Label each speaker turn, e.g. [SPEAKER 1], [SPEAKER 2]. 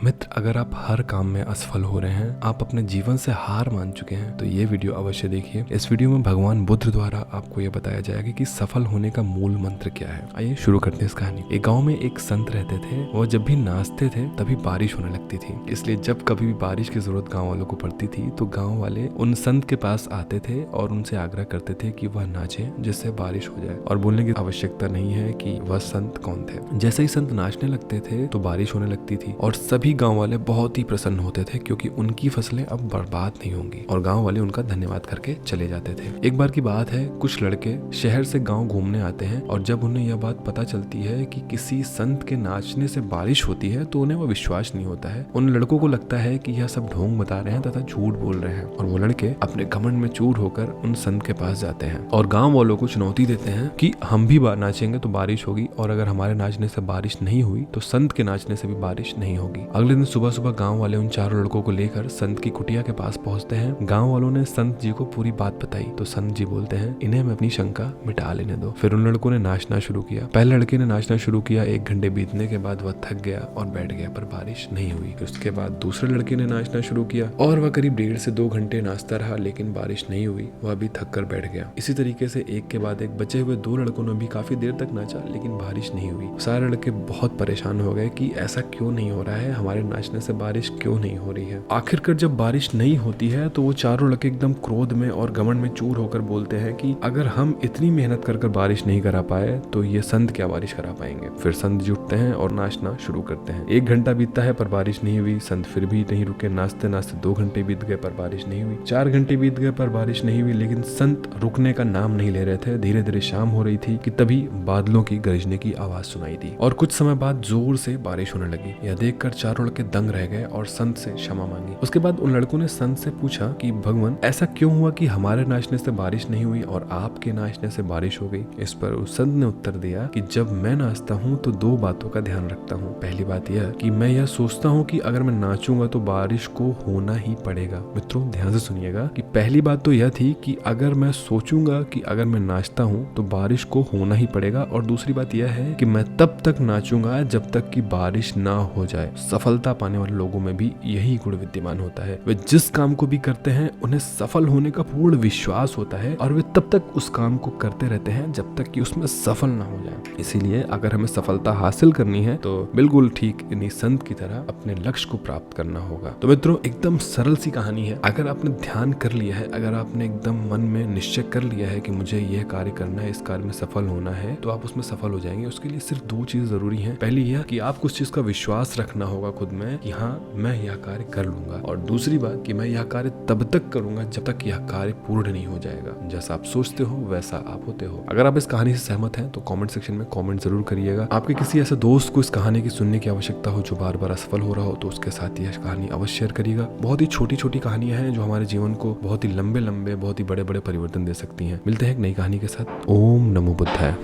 [SPEAKER 1] मित्र, अगर आप हर काम में असफल हो रहे हैं, आप अपने जीवन से हार मान चुके हैं, तो ये वीडियो अवश्य देखिए। इस वीडियो में भगवान बुद्ध द्वारा आपको ये बताया जाएगा कि सफल होने का मूल मंत्र क्या है। आइए शुरू करते हैं इस कहानी। एक गांव में एक संत रहते थे। वो जब भी नाचते थे तभी बारिश होने लगती थी, इसलिए जब कभी भी बारिश की जरूरत गाँव वालों को पड़ती थी तो गाँव वाले उन संत के पास आते थे और उनसे आग्रह करते थे कि वह नाचे जिससे बारिश हो जाए, और बोलने की आवश्यकता नहीं है कि वह संत कौन थे। जैसे ही संत नाचने लगते थे तो बारिश होने लगती थी और सभी गांव वाले बहुत ही प्रसन्न होते थे, क्योंकि उनकी फसलें अब बर्बाद नहीं होंगी, और गांव वाले उनका धन्यवाद करके चले जाते थे। एक बार की बात है, कुछ लड़के शहर से गांव घूमने आते हैं, और जब उन्हें यह बात पता चलती है कि किसी संत के नाचने से बारिश होती है तो उन्हें वह विश्वास नहीं होता है। उन लड़कों को लगता है कि यह सब ढोंग बता रहे हैं तथा झूठ बोल रहे हैं, और वो लड़के अपने घमंड में चूर होकर उन संत के पास जाते हैं और गाँव वालों को चुनौती देते हैं कि हम भी नाचेंगे तो बारिश होगी, और अगर हमारे नाचने से बारिश नहीं हुई तो संत के नाचने से भी बारिश नहीं होगी। अगले दिन सुबह सुबह गांव वाले उन चारों लड़कों को लेकर संत की कुटिया के पास पहुंचते हैं। गांव वालों ने संत जी को पूरी बात बताई तो संत जी बोलते हैं, इन्हें मैं अपनी शंका मिटा लेने दो। फिर उन लड़कों ने नाचना शुरू किया। पहले लड़के ने नाचना शुरू किया। 1 घंटे बीतने के बाद वह थक गया और बैठ गया, पर बारिश नहीं हुई। उसके बाद दूसरे लड़के ने नाचना शुरू किया और वह करीब 1.5 से 2 घंटे नाचता रहा, लेकिन बारिश नहीं हुई। वह भी थक कर बैठ गया। इसी तरीके से एक के बाद एक बचे हुए 2 लड़कों ने भी काफी देर तक नाचा, लेकिन बारिश नहीं हुई। सारे लड़के बहुत परेशान हो गए कि ऐसा क्यों नहीं हो रहा है, हमारे नाचने से बारिश क्यों नहीं हो रही है। आखिरकार जब बारिश नहीं होती है तो वो चारों लड़के एकदम क्रोध में और घमंड में चूर होकर बोलते हैं कि अगर हम इतनी मेहनत कर बारिश नहीं करा पाए तो ये संत क्या बारिश करा पाएंगे। फिर संत जी उठते हैं और नाचना शुरू करते हैं। 1 घंटा बीतता है पर बारिश नहीं हुई। संत फिर भी नहीं रुके। नाचते नाचते 2 घंटे बीत गए पर बारिश नहीं हुई। 4 घंटे बीत गए पर बारिश नहीं हुई, लेकिन संत रुकने का नाम नहीं ले रहे थे। धीरे धीरे शाम हो रही थी कि तभी बादलों की गरजने की आवाज सुनाई दी, और कुछ समय बाद जोर से बारिश होने लगी। यह देखकर चारों लड़के दंग रह गए और संत से क्षमा मांगी। उसके बाद उन लड़कों ने संत से पूछा कि भगवान, ऐसा क्यों हुआ कि हमारे नाचने से बारिश नहीं हुई और आपके नाचने से बारिश हो गई। इस पर उस संत ने उत्तर दिया कि जब मैं नाचता हूँ तो 2 बातों का ध्यान रखता हूँ। पहली बात यह कि मैं यह सोचता हूँ कि अगर मैं नाचूंगा तो बारिश को होना ही पड़ेगा। मित्रों, ध्यान से सुनिएगा कि पहली बात तो यह थी कि अगर मैं सोचूंगा कि अगर मैं नाचता हूँ तो बारिश को होना ही पड़ेगा, और दूसरी बात यह है कि मैं तब तक नाचूंगा जब तक कि बारिश ना हो जाए। सफलता पाने वाले लोगों में भी यही गुण विद्यमान होता है। वे जिस काम को भी करते हैं उन्हें सफल होने का पूर्ण विश्वास होता है, और वे तब तक उस काम को करते रहते हैं जब तक कि उसमें सफल ना हो जाए। इसीलिए अगर हमें सफलता हासिल करनी है तो बिल्कुल ठीक इन्हीं संत की तरह अपने लक्ष्य को प्राप्त करना होगा। तो मित्रों, एकदम सरल सी कहानी है। अगर आपने ध्यान कर लिया है, अगर आपने एकदम मन में निश्चय कर लिया है कि मुझे यह कार्य करना है, इस कार्य में सफल होना है, तो आप उसमें सफल हो जाएंगे। उसके लिए सिर्फ 2 चीज जरूरी है। पहली यह कि आपको उस चीज का विश्वास रखना होगा खुद में कि हाँ, मैं यह कार्य कर लूंगा, और दूसरी बात कि मैं यह कार्य तब तक करूंगा जब तक यह कार्य पूर्ण नहीं हो जाएगा। जैसा आप सोचते हो वैसा आप होते हो। अगर आप इस कहानी से सहमत हैं तो कमेंट सेक्शन में कमेंट जरूर करिएगा। आपके किसी ऐसे दोस्त को इस कहानी की सुनने की आवश्यकता हो जो बार बार असफल हो रहा हो, तो उसके साथ यह कहानी अवश्य शेयर करिएगा। बहुत ही छोटी छोटी कहानियां हैं जो हमारे जीवन को बहुत ही लंबे लंबे, बहुत ही बड़े बड़े परिवर्तन दे सकती हैं। मिलते हैं एक नई कहानी के साथ। ओम नमो बुद्धाय।